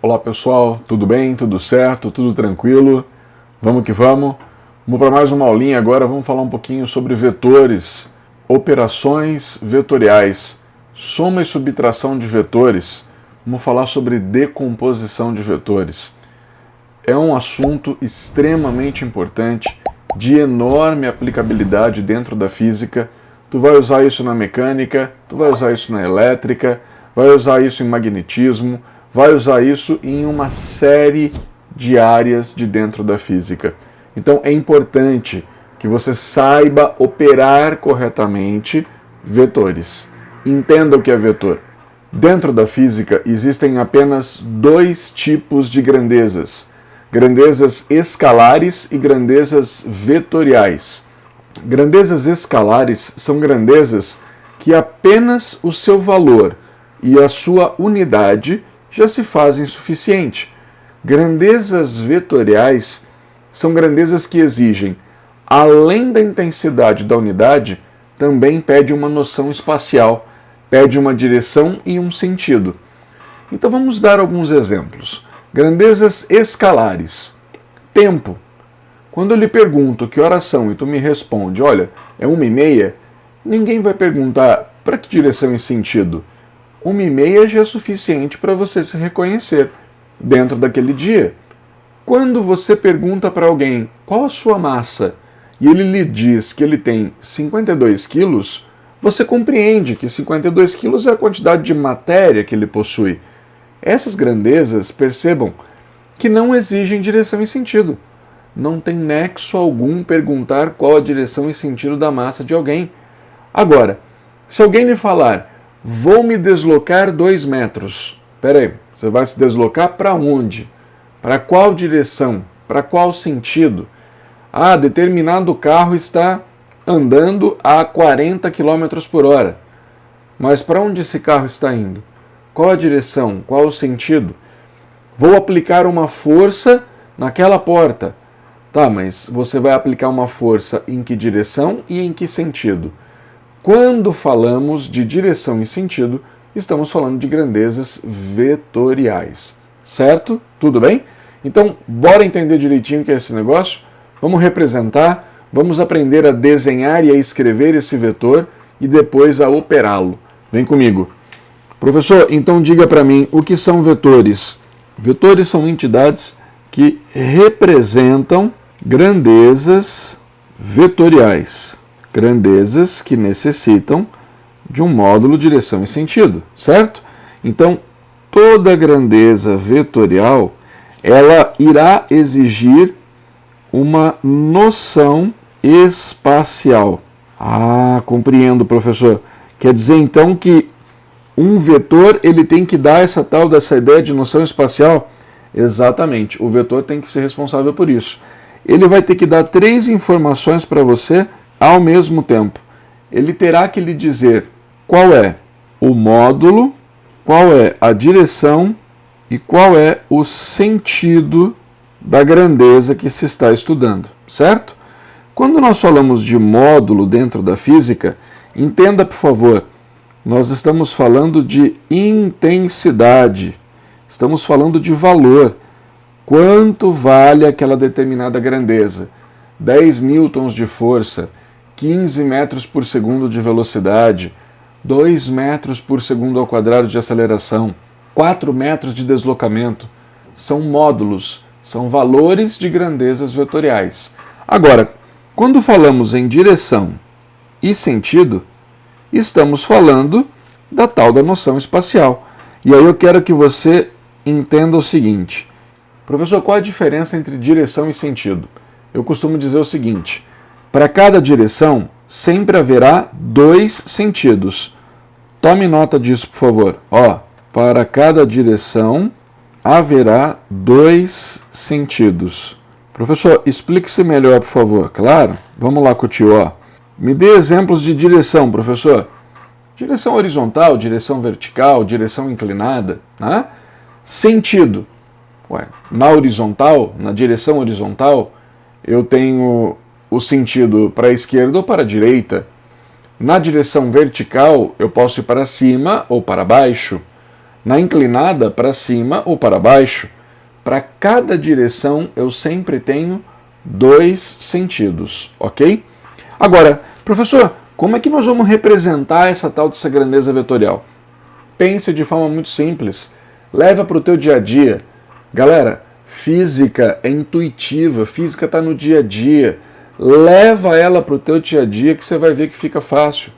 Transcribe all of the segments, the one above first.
Olá pessoal, tudo bem? Tudo certo? Tudo tranquilo? Vamos que vamos. Vamos para mais uma aulinha agora, vamos falar um pouquinho sobre vetores, operações vetoriais, soma e subtração de vetores. Vamos falar sobre decomposição de vetores. É um assunto extremamente importante, de enorme aplicabilidade dentro da física. Tu vai usar isso na mecânica, tu vai usar isso na elétrica, vai usar isso em magnetismo, vai usar isso em uma série de áreas de dentro da física. Então é importante que você saiba operar corretamente vetores. Entenda o que é vetor. Dentro da física existem apenas dois tipos de grandezas: grandezas escalares e grandezas vetoriais. Grandezas escalares são grandezas que apenas o seu valor e a sua unidade já se fazem suficiente. Grandezas vetoriais são grandezas que exigem, além da intensidade da unidade, também pede uma noção espacial, pede uma direção e um sentido. Então vamos dar alguns exemplos. Grandezas escalares. Tempo. Quando eu lhe pergunto que horas são e tu me responde, olha, é 1h30, ninguém vai perguntar para que direção e sentido. 1h30 já é suficiente para você se reconhecer dentro daquele dia. Quando você pergunta para alguém qual a sua massa e ele lhe diz que ele tem 52 quilos, você compreende que 52 quilos é a quantidade de matéria que ele possui. Essas grandezas, percebam, que não exigem direção e sentido. Não tem nexo algum perguntar qual a direção e sentido da massa de alguém. Agora, se alguém lhe falar, vou me deslocar 2 metros. Espera aí, você vai se deslocar para onde? Para qual direção? Para qual sentido? Ah, determinado carro está andando a 40 km por hora. Mas para onde esse carro está indo? Qual a direção? Qual o sentido? Vou aplicar uma força naquela porta. Tá, mas você vai aplicar uma força em que direção e em que sentido? Quando falamos de direção e sentido, estamos falando de grandezas vetoriais. Certo? Tudo bem? Então, bora entender direitinho o que é esse negócio? Vamos representar, vamos aprender a desenhar e a escrever esse vetor e depois a operá-lo. Vem comigo. Professor, então diga para mim o que são vetores. Vetores são entidades que representam grandezas vetoriais. Grandezas que necessitam de um módulo, direção e sentido, certo? Então, toda grandeza vetorial, ela irá exigir uma noção espacial. Ah, compreendo, professor. Quer dizer, então, que um vetor, ele tem que dar dessa ideia de noção espacial? Exatamente, o vetor tem que ser responsável por isso. Ele vai ter que dar 3 informações para você ao mesmo tempo. Ele terá que lhe dizer qual é o módulo, qual é a direção e qual é o sentido da grandeza que se está estudando, certo? Quando nós falamos de módulo dentro da física, entenda, por favor, nós estamos falando de intensidade, estamos falando de valor. Quanto vale aquela determinada grandeza? 10 newtons de força, 15 metros por segundo de velocidade, 2 metros por segundo ao quadrado de aceleração, 4 metros de deslocamento. São módulos, são valores de grandezas vetoriais. Agora, quando falamos em direção e sentido, estamos falando da tal da noção espacial. E aí eu quero que você entenda o seguinte. Professor, qual a diferença entre direção e sentido? Eu costumo dizer o seguinte: para cada direção, sempre haverá 2 sentidos. Tome nota disso, por favor. Para cada direção, haverá 2 sentidos. Professor, explique-se melhor, por favor. Claro? Vamos lá com o tio. Me dê exemplos de direção, professor. Direção horizontal, direção vertical, direção inclinada. Né? Sentido. Na horizontal, na direção horizontal, eu tenho o sentido para a esquerda ou para a direita. Na direção vertical, eu posso ir para cima ou para baixo. Na inclinada, para cima ou para baixo. Para cada direção, eu sempre tenho 2 sentidos, ok? Agora, professor, como é que nós vamos representar essa tal dessa grandeza vetorial? Pense de forma muito simples. Leva para o teu dia a dia. Galera, física é intuitiva, física está no dia a dia. Leva ela para o teu dia a dia que você vai ver que fica fácil.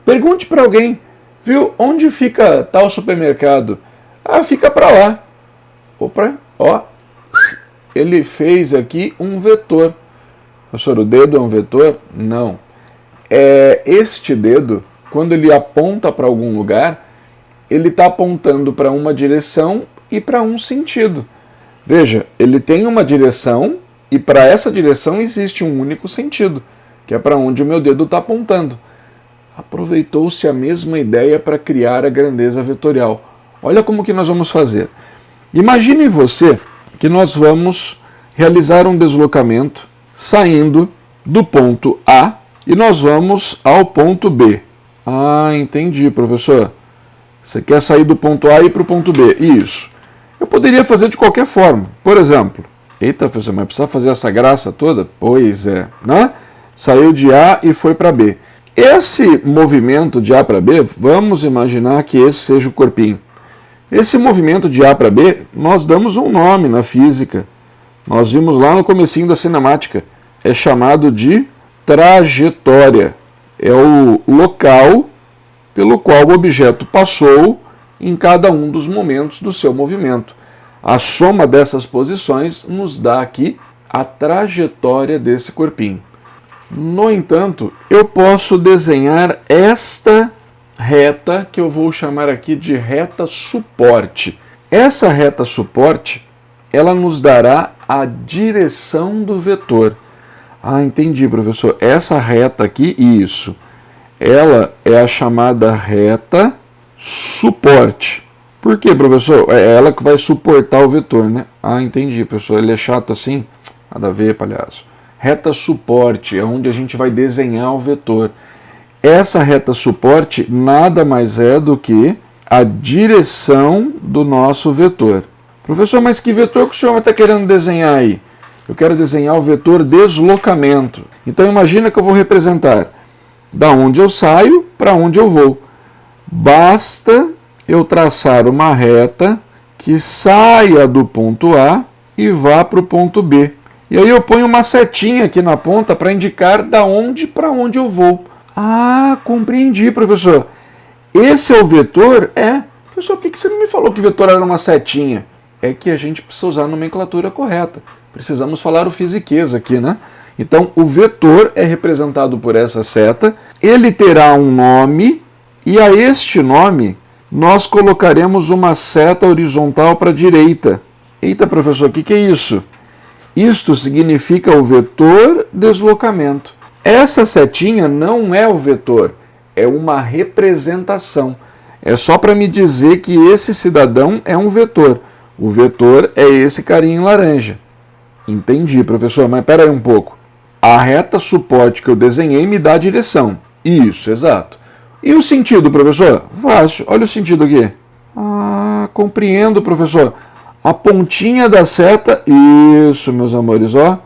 Pergunte para alguém, viu, onde fica tal supermercado? Ah, fica para lá. Opa, ó, ele fez aqui um vetor. Professor, o dedo é um vetor? Não. Este dedo, quando ele aponta para algum lugar, ele está apontando para uma direção e para um sentido. Veja, ele tem uma direção e para essa direção existe um único sentido, que é para onde o meu dedo está apontando. Aproveitou-se a mesma ideia para criar a grandeza vetorial. Olha como que nós vamos fazer. Imagine você que nós vamos realizar um deslocamento saindo do ponto A e nós vamos ao ponto B. Ah, entendi, professor. Você quer sair do ponto A e ir para o ponto B. Isso. Eu poderia fazer de qualquer forma. Por exemplo, eita, professor, mas precisa fazer essa graça toda? Pois é, né? Saiu de A e foi para B. Esse movimento de A para B, vamos imaginar que esse seja o corpinho. Esse movimento de A para B, nós damos um nome na física. Nós vimos lá no comecinho da cinemática. É chamado de trajetória. É o local pelo qual o objeto passou em cada um dos momentos do seu movimento. A soma dessas posições nos dá aqui a trajetória desse corpinho. No entanto, eu posso desenhar esta reta que eu vou chamar aqui de reta suporte. Essa reta suporte, ela nos dará a direção do vetor. Ah, entendi, professor. Essa reta aqui, isso. Ela é a chamada reta suporte. Por quê, professor? É ela que vai suportar o vetor, né? Ah, entendi, professor. Ele é chato assim? Nada a ver, palhaço. Reta suporte é onde a gente vai desenhar o vetor. Essa reta suporte nada mais é do que a direção do nosso vetor. Professor, mas que vetor que o senhor está querendo desenhar aí? Eu quero desenhar o vetor deslocamento. Então imagina que eu vou representar da onde eu saio para onde eu vou. Basta eu traçar uma reta que saia do ponto A e vá para o ponto B. E aí eu ponho uma setinha aqui na ponta para indicar da onde para onde eu vou. Ah, compreendi, professor. Esse é o vetor? Professor, por que você não me falou que vetor era uma setinha? É que a gente precisa usar a nomenclatura correta. Precisamos falar o fisiquês aqui, né? Então, o vetor é representado por essa seta, ele terá um nome, e a este nome nós colocaremos uma seta horizontal para a direita. Eita, professor, o que é isso? Isto significa o vetor deslocamento. Essa setinha não é o vetor, é uma representação. É só para me dizer que esse cidadão é um vetor. O vetor é esse carinha em laranja. Entendi, professor, mas espera aí um pouco. A reta suporte que eu desenhei me dá a direção. Isso, exato. E o sentido, professor? Fácil. Olha o sentido aqui. Ah, compreendo, professor. A pontinha da seta... Isso, meus amores, ó.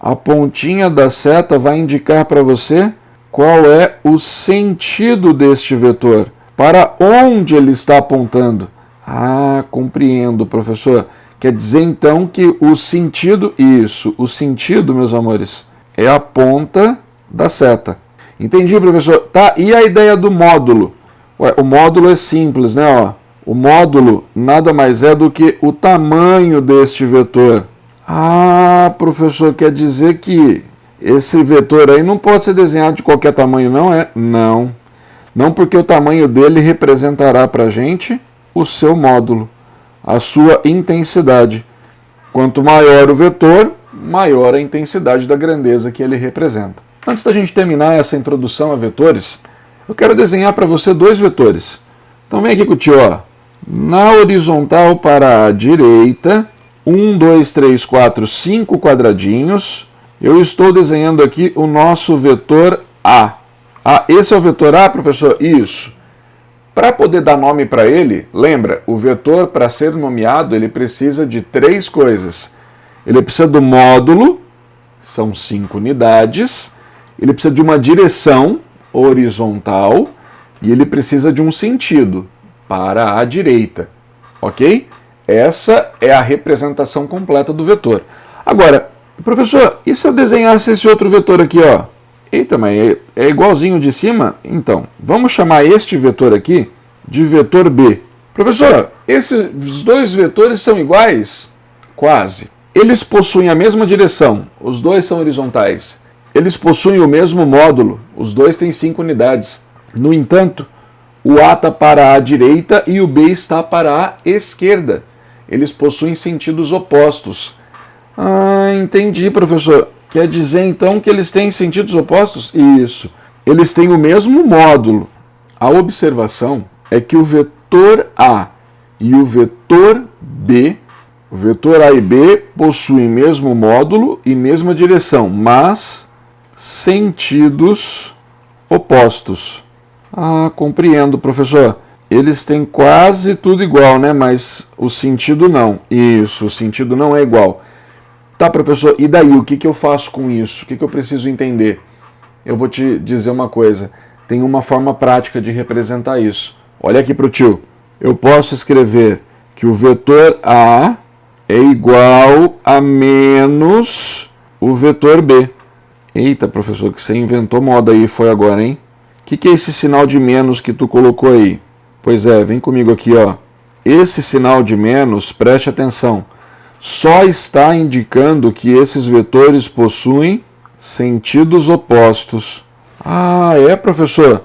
A pontinha da seta vai indicar para você qual é o sentido deste vetor. Para onde ele está apontando. Ah, compreendo, professor. Quer dizer, então, que o sentido... Isso, o sentido, meus amores, é a ponta da seta. Entendi, professor. Tá, e a ideia do módulo? Ué, o módulo é simples, né? Ó. O módulo nada mais é do que o tamanho deste vetor. Ah, professor, quer dizer que esse vetor aí não pode ser desenhado de qualquer tamanho, não é? Não. Não, porque o tamanho dele representará para a gente o seu módulo, a sua intensidade. Quanto maior o vetor, maior a intensidade da grandeza que ele representa. Antes da gente terminar essa introdução a vetores, eu quero desenhar para você dois vetores. Então vem aqui com o tio, ó. Na horizontal para a direita, 1, 2, 3, 4, 5 quadradinhos. Eu estou desenhando aqui o nosso vetor A. Ah, esse é o vetor A, professor? Isso. Para poder dar nome para ele, lembra, o vetor, para ser nomeado, ele precisa de 3 coisas. Ele precisa do módulo, são 5 unidades, ele precisa de uma direção horizontal e ele precisa de um sentido, para a direita, ok? Essa é a representação completa do vetor. Agora, professor, e se eu desenhasse esse outro vetor aqui, ó? Eita, mas é igualzinho de cima? Então, vamos chamar este vetor aqui de vetor B. Professor, esses 2 vetores são iguais? Quase. Eles possuem a mesma direção, os 2 são horizontais. Eles possuem o mesmo módulo, os 2 têm 5 unidades. No entanto, o A está para a direita e o B está para a esquerda. Eles possuem sentidos opostos. Ah, entendi, professor. Quer dizer, então, que eles têm sentidos opostos? Isso. Eles têm o mesmo módulo. A observação é que o vetor A e o vetor B, o vetor A e B possuem mesmo módulo e mesma direção, mas sentidos opostos. Ah, compreendo, professor. Eles têm quase tudo igual, né? Mas o sentido não. Isso, o sentido não é igual. Tá, professor, e daí? O que eu faço com isso? O que eu preciso entender? Eu vou te dizer uma coisa. Tem uma forma prática de representar isso. Olha aqui para o tio. Eu posso escrever que o vetor A é igual a menos o vetor B. Eita, professor, que você inventou moda aí, foi agora, hein? O que é esse sinal de menos que tu colocou aí? Pois é, vem comigo aqui, ó. Esse sinal de menos, preste atenção, só está indicando que esses vetores possuem sentidos opostos. Ah, é, professor?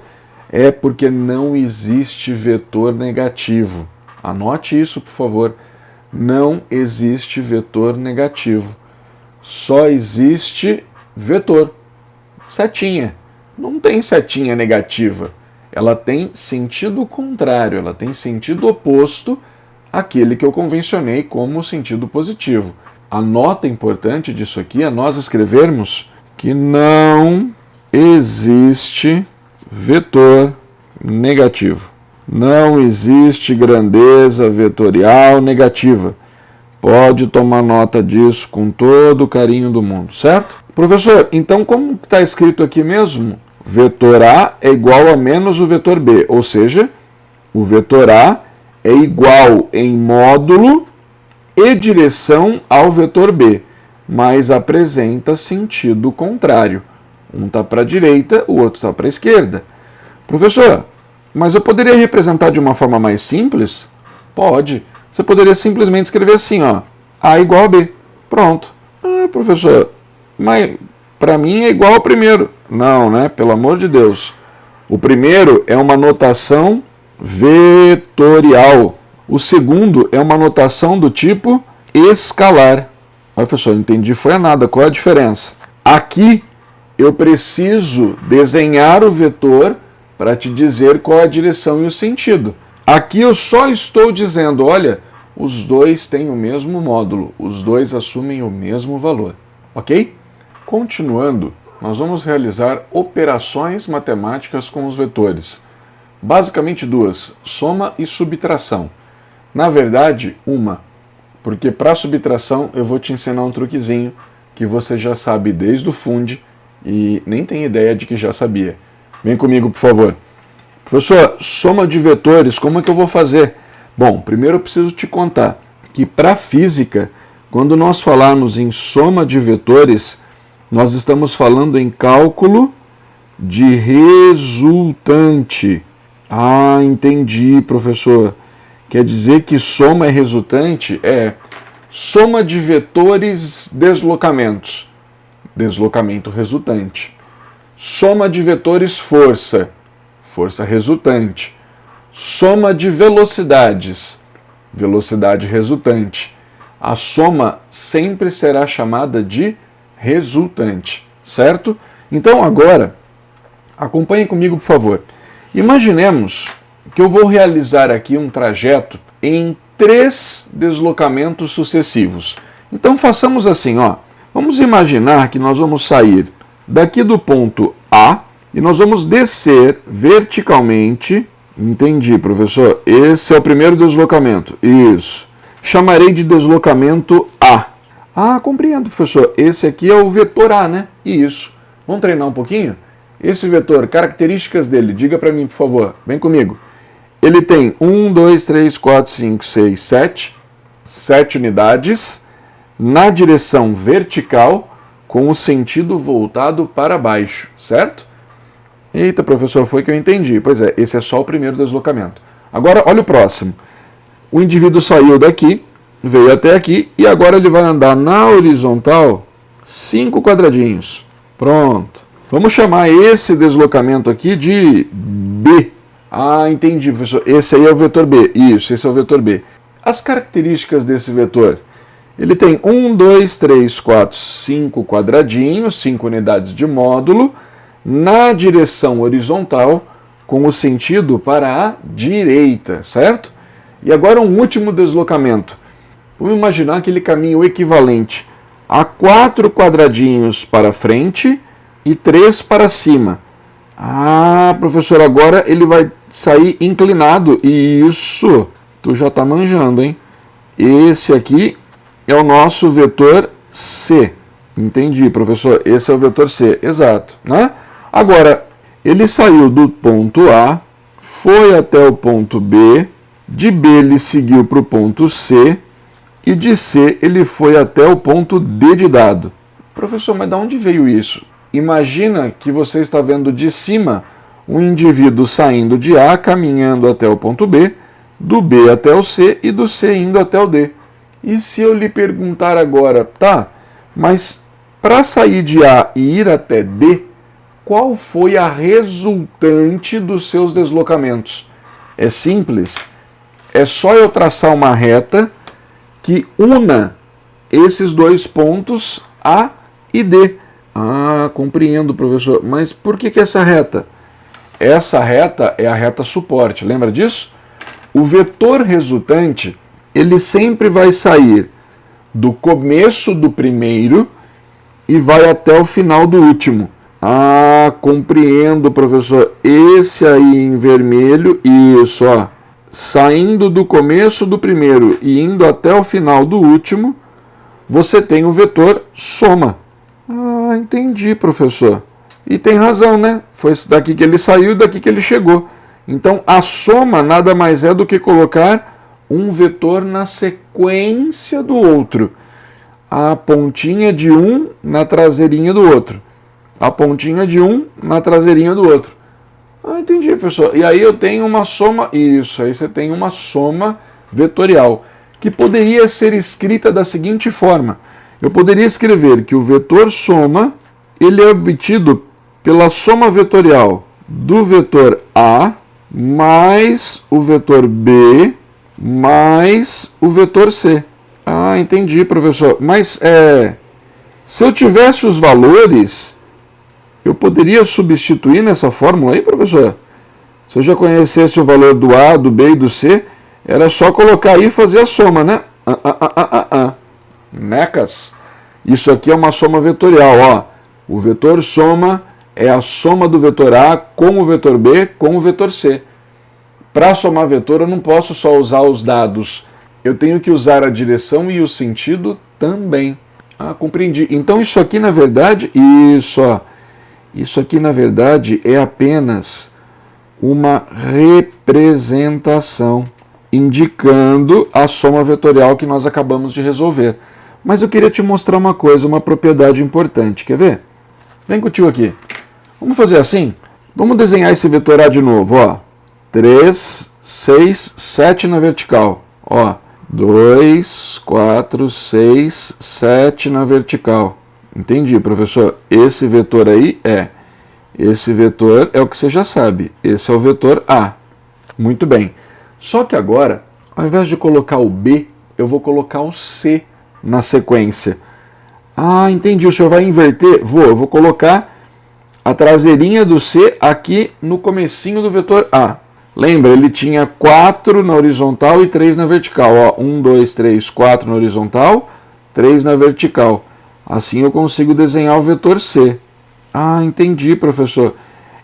É porque não existe vetor negativo. Anote isso, por favor. Não existe vetor negativo. Só existe vetor. Setinha. Não tem setinha negativa. Ela tem sentido contrário, ela tem sentido oposto àquele que eu convencionei como sentido positivo. A nota importante disso aqui é nós escrevermos que não existe vetor negativo. Não existe grandeza vetorial negativa. Pode tomar nota disso com todo o carinho do mundo, certo? Professor, então como está escrito aqui mesmo? Vetor A é igual a menos o vetor B, ou seja, o vetor A é igual em módulo e direção ao vetor B, mas apresenta sentido contrário. Um está para a direita, o outro está para a esquerda. Professor, mas eu poderia representar de uma forma mais simples? Pode. Você poderia simplesmente escrever assim, ó, A igual a B. Pronto. Ah, professor, mas para mim é igual ao primeiro. Não, né? Pelo amor de Deus. O primeiro é uma notação vetorial. O segundo é uma notação do tipo escalar. Olha, professor, não entendi foi nada. Qual é a diferença? Aqui eu preciso desenhar o vetor para te dizer qual é a direção e o sentido. Aqui eu só estou dizendo, olha, os 2 têm o mesmo módulo, os 2 assumem o mesmo valor. Ok? Continuando, nós vamos realizar operações matemáticas com os vetores. Basicamente 2, soma e subtração. Na verdade, uma, porque para subtração eu vou te ensinar um truquezinho que você já sabe desde o Funde e nem tem ideia de que já sabia. Vem comigo, por favor. Professor, soma de vetores, como é que eu vou fazer? Bom, primeiro eu preciso te contar que para física, quando nós falarmos em soma de vetores, nós estamos falando em cálculo de resultante. Ah, entendi, professor. Quer dizer que soma é resultante? É. Soma de vetores deslocamentos. Deslocamento resultante. Soma de vetores força. Força resultante. Soma de velocidades. Velocidade resultante. A soma sempre será chamada de resultante, certo? Então agora, acompanhe comigo, por favor. Imaginemos que eu vou realizar aqui um trajeto em 3 deslocamentos sucessivos. Então façamos assim, ó. Vamos imaginar que nós vamos sair daqui do ponto A e nós vamos descer verticalmente Entendi, professor. Esse é o primeiro deslocamento. Isso. Chamarei de deslocamento A. Ah, compreendo, professor. Esse aqui é o vetor A, né? Isso. Vamos treinar um pouquinho? Esse vetor, características dele, diga para mim, por favor. Vem comigo. Ele tem 1, 2, 3, 4, 5, 6, 7. 7 unidades na direção vertical com o sentido voltado para baixo, certo? Eita, professor, foi que eu entendi. Pois é, esse é só o primeiro deslocamento. Agora, olha o próximo. O indivíduo saiu daqui, veio até aqui e agora ele vai andar na horizontal 5 quadradinhos. Pronto. Vamos chamar esse deslocamento aqui de B. Ah, entendi, professor. Esse aí é o vetor B. Isso, esse é o vetor B. As características desse vetor. Ele tem 1, 2, 3, 4, 5 quadradinhos, 5 unidades de módulo, na direção horizontal, com o sentido para a direita, certo? E agora um último deslocamento. Vamos imaginar aquele caminho equivalente a 4 quadradinhos para frente e 3 para cima. Ah, professor, agora ele vai sair inclinado. Isso, tu já está manjando, hein? Esse aqui é o nosso vetor C. Entendi, professor. Esse é o vetor C, exato, né? Agora, ele saiu do ponto A, foi até o ponto B, de B ele seguiu para o ponto C, e de C ele foi até o ponto D de dado. Professor, mas de onde veio isso? Imagina que você está vendo de cima um indivíduo saindo de A, caminhando até o ponto B, do B até o C e do C indo até o D. E se eu lhe perguntar agora, tá, mas para sair de A e ir até D, qual foi a resultante dos seus deslocamentos? É simples. É só eu traçar uma reta que una esses dois pontos A e D. Ah, compreendo, professor. Mas por que essa reta? Essa reta é a reta suporte, lembra disso? O vetor resultante, ele sempre vai sair do começo do primeiro e vai até o final do último. Ah, compreendo, professor. Esse aí em vermelho, isso, ó. Saindo do começo do primeiro e indo até o final do último, você tem o vetor soma. Ah, entendi, professor. E tem razão, né? Foi daqui que ele saiu e daqui que ele chegou. Então, a soma nada mais é do que colocar um vetor na sequência do outro. A pontinha de um na traseirinha do outro. A pontinha de um na traseirinha do outro. Ah, entendi, professor. E aí eu tenho uma soma, isso, aí você tem uma soma vetorial, que poderia ser escrita da seguinte forma. Eu poderia escrever que o vetor soma, ele é obtido pela soma vetorial do vetor A mais o vetor B mais o vetor C. Ah, entendi, professor. Mas se eu tivesse os valores, eu poderia substituir nessa fórmula aí, professor? Se eu já conhecesse o valor do A, do B e do C, era só colocar aí e fazer a soma, né? Necas. Isso aqui é uma soma vetorial, ó. O vetor soma é a soma do vetor A com o vetor B com o vetor C. Para somar vetor, eu não posso só usar os dados. Eu tenho que usar a direção e o sentido também. Ah, compreendi. Então isso aqui, na verdade, isso aqui, na verdade, é apenas uma representação indicando a soma vetorial que nós acabamos de resolver. Mas eu queria te mostrar uma coisa, uma propriedade importante. Quer ver? Vem com o tio aqui. Vamos fazer assim? Vamos desenhar esse vetor A de novo, ó. 3, 6, 7 na vertical. Ó, 2, 4, 6, 7 na vertical. Entendi, professor. Esse vetor aí esse vetor é o que você já sabe. Esse é o vetor A. Muito bem. Só que agora, ao invés de colocar o B, eu vou colocar o C na sequência. Ah, entendi. O senhor vai inverter? Eu vou colocar a traseirinha do C aqui no comecinho do vetor A. Lembra, ele tinha 4 na horizontal e 3 na vertical. Ó, 1, 2, 3, 4 na horizontal, 3 na vertical. Assim eu consigo desenhar o vetor C. Ah, entendi, professor.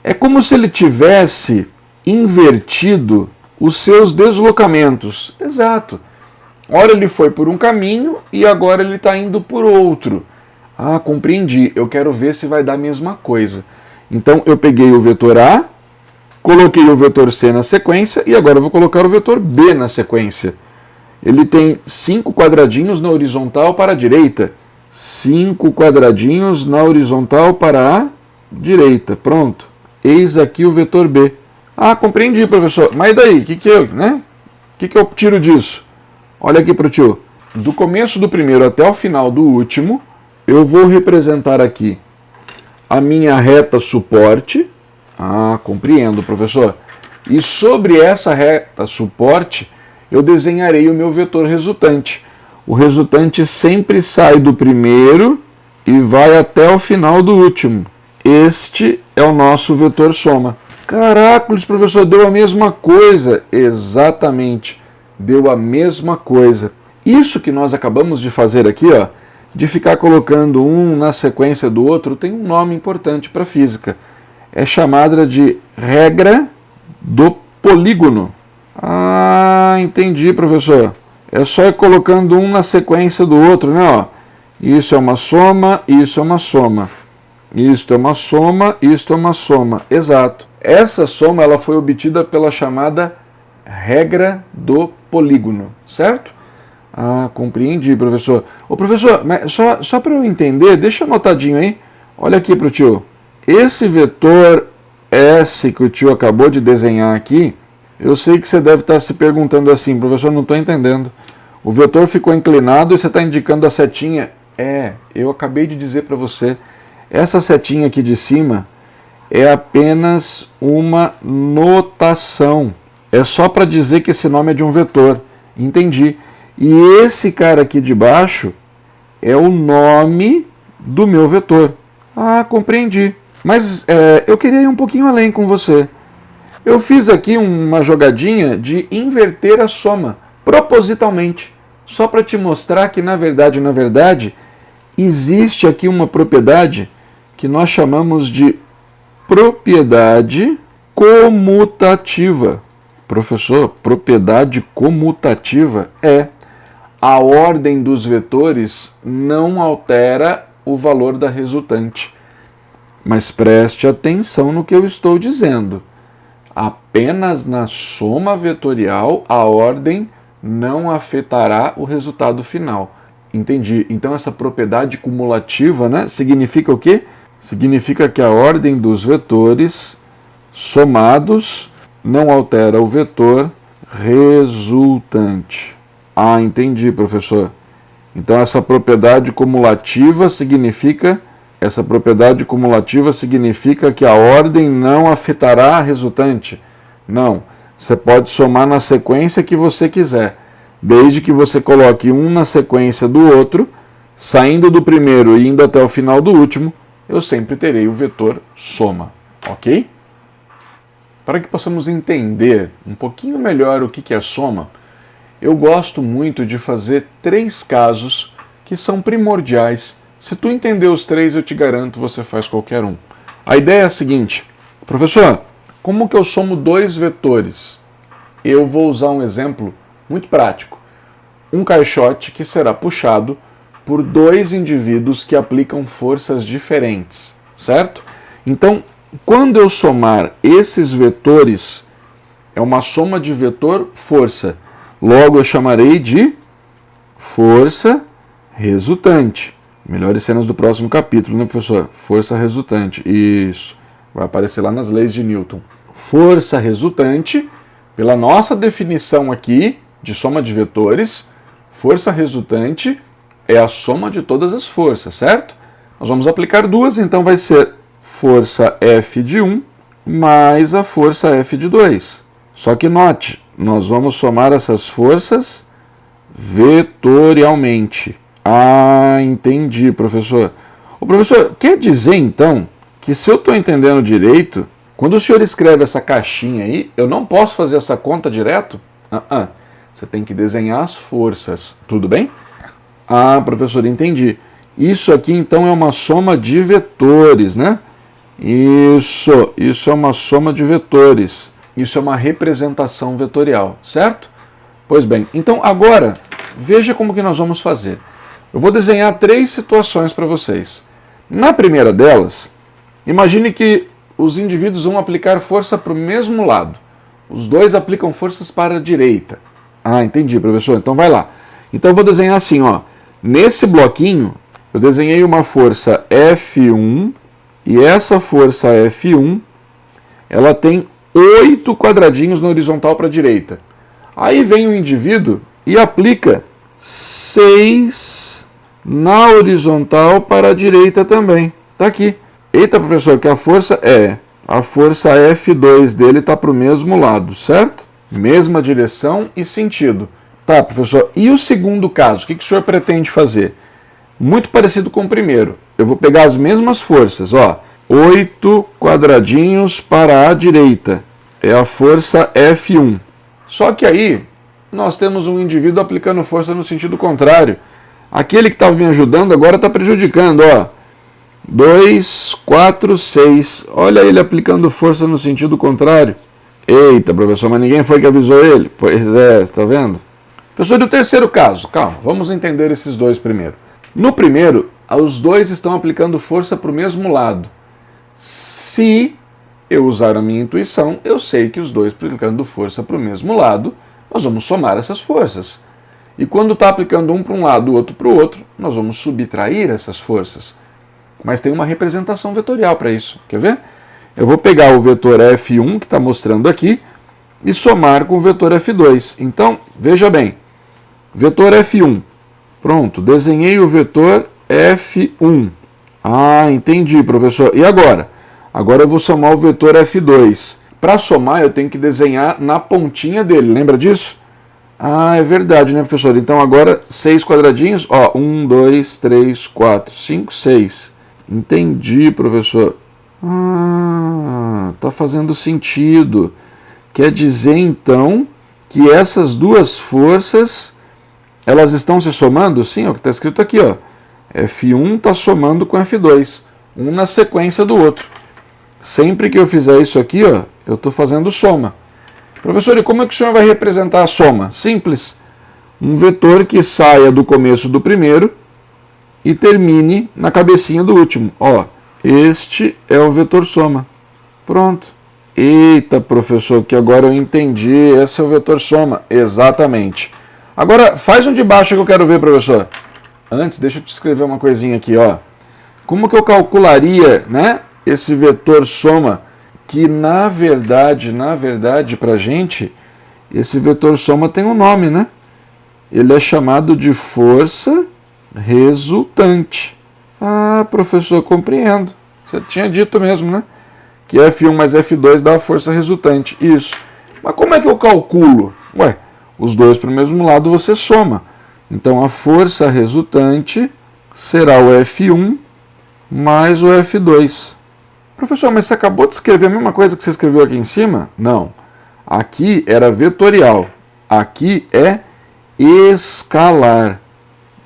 É como se ele tivesse invertido os seus deslocamentos. Exato. Ora ele foi por um caminho e agora ele está indo por outro. Ah, compreendi. Eu quero ver se vai dar a mesma coisa. Então eu peguei o vetor A, coloquei o vetor C na sequência e agora eu vou colocar o vetor B na sequência. Ele tem 5 quadradinhos na horizontal para a direita. 5 quadradinhos na horizontal para a direita. Pronto. Eis aqui o vetor B. Ah, compreendi, professor. Mas daí, o que eu tiro disso? Olha aqui para o tio. Do começo do primeiro até o final do último, eu vou representar aqui a minha reta suporte. Ah, compreendo, professor. E sobre essa reta suporte, eu desenharei o meu vetor resultante. O resultante sempre sai do primeiro e vai até o final do último. Este é o nosso vetor soma. Caracoles, professor, deu a mesma coisa. Exatamente, deu a mesma coisa. Isso que nós acabamos de fazer aqui, ó, de ficar colocando um na sequência do outro, tem um nome importante para a física. É chamada de regra do polígono. Ah, entendi, professor. É só ir colocando um na sequência do outro, né? Ó. Isso é uma soma, isso é uma soma. Isto é uma soma, isto é uma soma. Exato. Essa soma ela foi obtida pela chamada regra do polígono, certo? Ah, compreendi, professor. Ô, professor, mas só para eu entender, deixa anotadinho aí. Olha aqui para o tio. Esse vetor S que o tio acabou de desenhar aqui, eu sei que você deve estar se perguntando assim, professor, não estou entendendo. O vetor ficou inclinado e você está indicando a setinha. Eu acabei de dizer para você, essa setinha aqui de cima é apenas uma notação. É só para dizer que esse nome é de um vetor. Entendi. E esse cara aqui de baixo é o nome do meu vetor. Ah, compreendi. Mas eu queria ir um pouquinho além com você. Eu fiz aqui uma jogadinha de inverter a soma, propositalmente, só para te mostrar que, na verdade, existe aqui uma propriedade que nós chamamos de propriedade comutativa. Professor, propriedade comutativa é a ordem dos vetores não altera o valor da resultante. Mas preste atenção no que eu estou dizendo. Apenas na soma vetorial a ordem não afetará o resultado final. Entendi. Então essa propriedade cumulativa, né, significa o quê? Significa que a ordem dos vetores somados não altera o vetor resultante. Ah, entendi, professor. Então essa propriedade cumulativa significa que a ordem não afetará a resultante. Não, você pode somar na sequência que você quiser, desde que você coloque um na sequência do outro, saindo do primeiro e indo até o final do último, eu sempre terei o vetor soma, ok? Para que possamos entender um pouquinho melhor o que é soma, eu gosto muito de fazer 3 casos que são primordiais. Se tu entender os 3, eu te garanto, você faz qualquer um. A ideia é a seguinte: professor, como que eu somo 2 vetores? Eu vou usar um exemplo muito prático. Um caixote que será puxado por 2 indivíduos que aplicam forças diferentes, certo? Então, quando eu somar esses vetores, é uma soma de vetor-força. Logo, eu chamarei de força resultante. Melhores cenas do próximo capítulo, né, professor? Força resultante. Isso. Vai aparecer lá nas leis de Newton. Força resultante, pela nossa definição aqui de soma de vetores, força resultante é a soma de todas as forças, certo? Nós vamos aplicar 2, então vai ser força F de 1 mais a força F de 2. Só que note, nós vamos somar essas forças vetorialmente. Ah, entendi, professor. O professor, quer dizer então que se eu estou entendendo direito, quando o senhor escreve essa caixinha aí, eu não posso fazer essa conta direto? Você tem que desenhar as forças, tudo bem? Ah, professor, entendi. Isso aqui então é uma soma de vetores, né? Isso é uma soma de vetores. Isso é uma representação vetorial, certo? Pois bem, então agora, veja como que nós vamos fazer. Eu vou desenhar 3 situações para vocês. Na primeira delas, imagine que os indivíduos vão aplicar força para o mesmo lado. Os dois aplicam forças para a direita. Ah, entendi, professor. Então vai lá. Então eu vou desenhar assim, ó. Nesse bloquinho, eu desenhei uma força F1 e essa força F1, ela tem 8 quadradinhos na horizontal para a direita. Aí vem o indivíduo e aplica 6 na horizontal para a direita também. Tá aqui. Eita, professor, que a força F2 dele está para o mesmo lado, certo? Mesma direção e sentido. Tá, professor, e o segundo caso? O que o senhor pretende fazer? Muito parecido com o primeiro. Eu vou pegar as mesmas forças, ó. 8 quadradinhos para a direita. É a força F1. Só que aí, nós temos um indivíduo aplicando força no sentido contrário. Aquele que estava me ajudando agora está prejudicando, ó. 2, 4, 6. Olha ele aplicando força no sentido contrário. Eita, professor, mas ninguém foi que avisou ele? Pois é, está vendo? Professor, e o terceiro caso? Calma, vamos entender esses dois primeiro. No primeiro, os dois estão aplicando força para o mesmo lado. Se eu usar a minha intuição, eu sei que os dois aplicando força para o mesmo lado, nós vamos somar essas forças. E quando está aplicando um para um lado, o outro para o outro, nós vamos subtrair essas forças. Mas tem uma representação vetorial para isso. Quer ver? Eu vou pegar o vetor F1, que está mostrando aqui, e somar com o vetor F2. Então, veja bem. Vetor F1. Pronto, desenhei o vetor F1. Ah, entendi, professor. E agora? Agora eu vou somar o vetor F2. Para somar, eu tenho que desenhar na pontinha dele. Lembra disso? Ah, é verdade, né, professor? Então agora 6 quadradinhos. Ó, 1, 2, 3, 4, 5, 6. Entendi, professor. Ah, tá fazendo sentido. Quer dizer, então, que essas duas forças, elas estão se somando? Sim, é o que está escrito aqui, ó. F1 está somando com F2, um na sequência do outro. Sempre que eu fizer isso aqui, ó, eu estou fazendo soma. Professor, e como é que o senhor vai representar a soma? Simples. Um vetor que saia do começo do primeiro e termine na cabecinha do último. Ó, este é o vetor soma. Pronto. Eita, professor, que agora eu entendi. Esse é o vetor soma. Exatamente. Agora, faz um de baixo que eu quero ver, professor. Antes, deixa eu te escrever uma coisinha aqui, ó. Como que eu calcularia, né, esse vetor soma? Que, na verdade, pra gente, esse vetor soma tem um nome, né? Ele é chamado de força resultante. Ah, professor, compreendo. Você tinha dito mesmo, né? Que F1 mais F2 dá a força resultante. Isso. Mas como é que eu calculo? Ué, os dois para o mesmo lado você soma. Então a força resultante será o F1 mais o F2. Professor, mas você acabou de escrever a mesma coisa que você escreveu aqui em cima? Não. Aqui era vetorial. Aqui é escalar.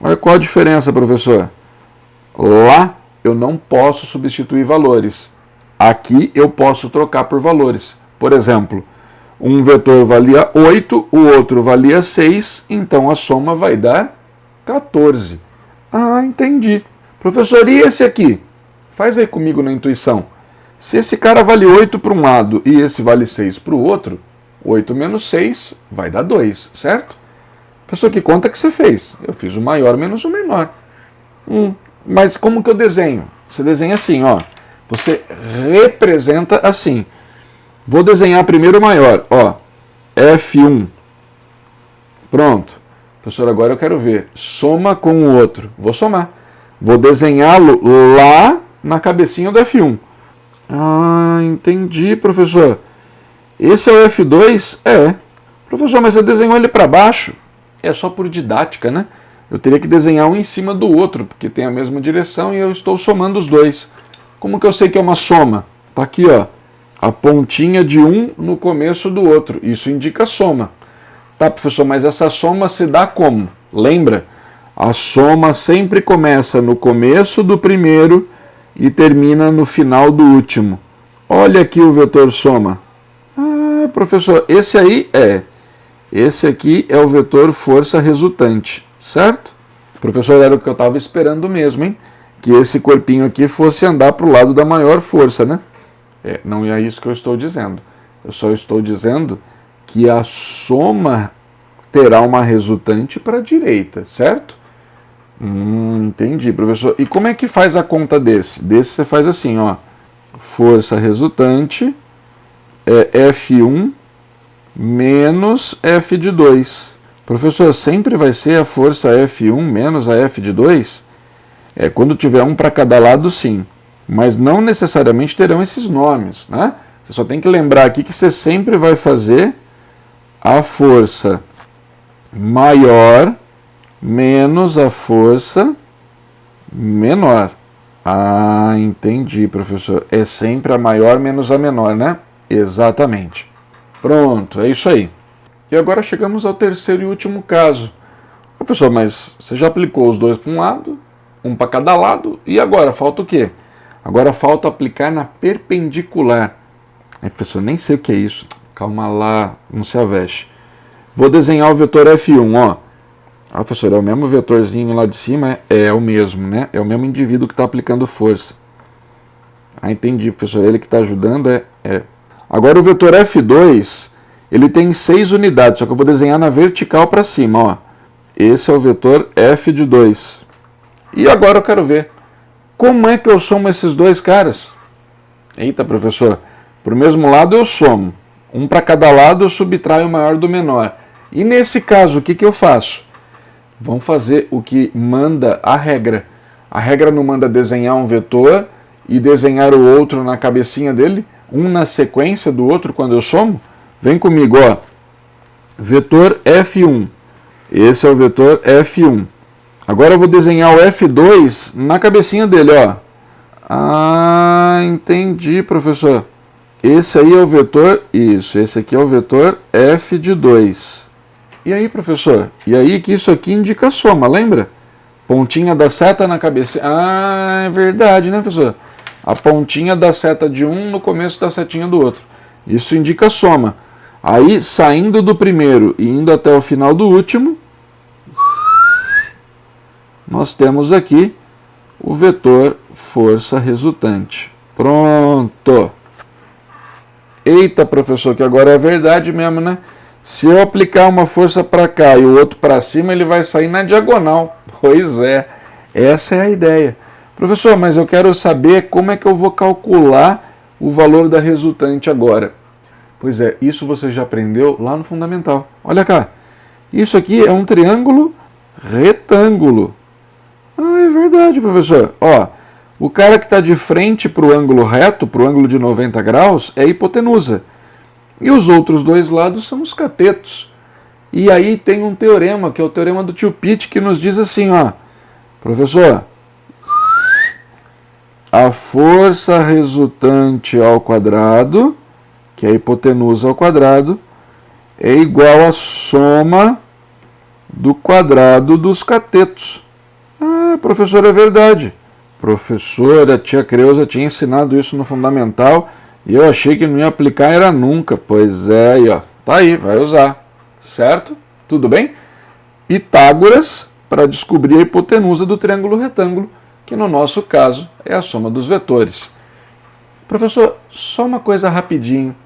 Olha qual a diferença, professor. Lá eu não posso substituir valores. Aqui eu posso trocar por valores. Por exemplo, um vetor valia 8, o outro valia 6, então a soma vai dar 14. Ah, entendi. Professor, e esse aqui? Faz aí comigo na intuição. Se esse cara vale 8 para um lado e esse vale 6 para o outro, 8 menos 6 vai dar 2, certo? Professor, que conta que você fez? Eu fiz o maior menos o menor. Mas como que eu desenho? Você desenha assim, ó. Você representa assim. Vou desenhar primeiro o maior, ó. F1. Pronto. Professor, agora eu quero ver. Soma com o outro. Vou somar. Vou desenhá-lo lá na cabecinha do F1. Ah, entendi, professor. Esse é o F2? É. Professor, mas você desenhou ele para baixo? É só por didática, né? Eu teria que desenhar um em cima do outro, porque tem a mesma direção e eu estou somando os dois. Como que eu sei que é uma soma? Tá aqui, ó. A pontinha de um no começo do outro. Isso indica soma. Tá, professor, mas essa soma se dá como? Lembra? A soma sempre começa no começo do primeiro e termina no final do último. Olha aqui o vetor soma. Ah, Ah, professor, esse aqui é o vetor força resultante, certo? Professor, era o que eu estava esperando mesmo, hein? Que esse corpinho aqui fosse andar para o lado da maior força, né? Não é isso que eu estou dizendo. Eu só estou dizendo que a soma terá uma resultante para a direita, certo? Entendi, professor. E como é que faz a conta desse? Desse você faz assim, ó. Força resultante é F1 menos F de 2. Professor, sempre vai ser a força F1 menos a F de 2? Quando tiver um para cada lado, sim. Mas não necessariamente terão esses nomes, né? Você só tem que lembrar aqui que você sempre vai fazer a força maior menos a força menor. Ah, entendi, professor. É sempre a maior menos a menor, né? Exatamente. Pronto, é isso aí. E agora chegamos ao terceiro e último caso. Professor, mas você já aplicou os dois para um lado, um para cada lado, e agora falta o quê? Agora falta aplicar na perpendicular. Professor, nem sei o que é isso. Calma lá, não se aveste. Vou desenhar o vetor F1, ó. Professor, é o mesmo vetorzinho lá de cima? É o mesmo, né? É o mesmo indivíduo que está aplicando força. Entendi, professor. Ele que está ajudando Agora o vetor F2, ele tem 6 unidades, só que eu vou desenhar na vertical para cima, ó. Esse é o vetor F de 2. E agora eu quero ver como é que eu somo esses dois caras. Eita, professor. Para o mesmo lado eu somo. Um para cada lado eu subtraio o maior do menor. E nesse caso, o que eu faço? Vamos fazer o que manda a regra. A regra não manda desenhar um vetor e desenhar o outro na cabecinha dele, um na sequência do outro quando eu somo? Vem comigo, ó. Vetor F1. Esse é o vetor F1. Agora eu vou desenhar o F2 na cabecinha dele, ó. Entendi, professor. Esse aí é o vetor, isso, esse aqui é o vetor F de 2. E aí, professor? E aí que isso aqui indica soma, lembra? Pontinha da seta na cabeça. É verdade, né, professor? A pontinha da seta de um no começo da setinha do outro. Isso indica soma. Aí, saindo do primeiro e indo até o final do último, nós temos aqui o vetor força resultante. Pronto! Eita, professor, que agora é verdade mesmo, né? Se eu aplicar uma força para cá e o outro para cima, ele vai sair na diagonal. Pois é, essa é a ideia. Professor, mas eu quero saber como é que eu vou calcular o valor da resultante agora. Pois é, isso você já aprendeu lá no fundamental. Olha cá, isso aqui é um triângulo retângulo. É verdade, professor. Ó, o cara que está de frente para o ângulo reto, para o ângulo de 90 graus, é a hipotenusa. E os outros dois lados são os catetos. E aí tem um teorema, que é o teorema do tio Pitt, que nos diz assim, ó. Professor, a força resultante ao quadrado, que é a hipotenusa ao quadrado, é igual à soma do quadrado dos catetos. Professor, é verdade. Professora, a tia Creuza tinha ensinado isso no fundamental e eu achei que não ia aplicar era nunca. Pois é, aí, ó. Tá aí, vai usar. Certo? Tudo bem? Pitágoras para descobrir a hipotenusa do triângulo retângulo, que no nosso caso é a soma dos vetores. Professor, só uma coisa rapidinho.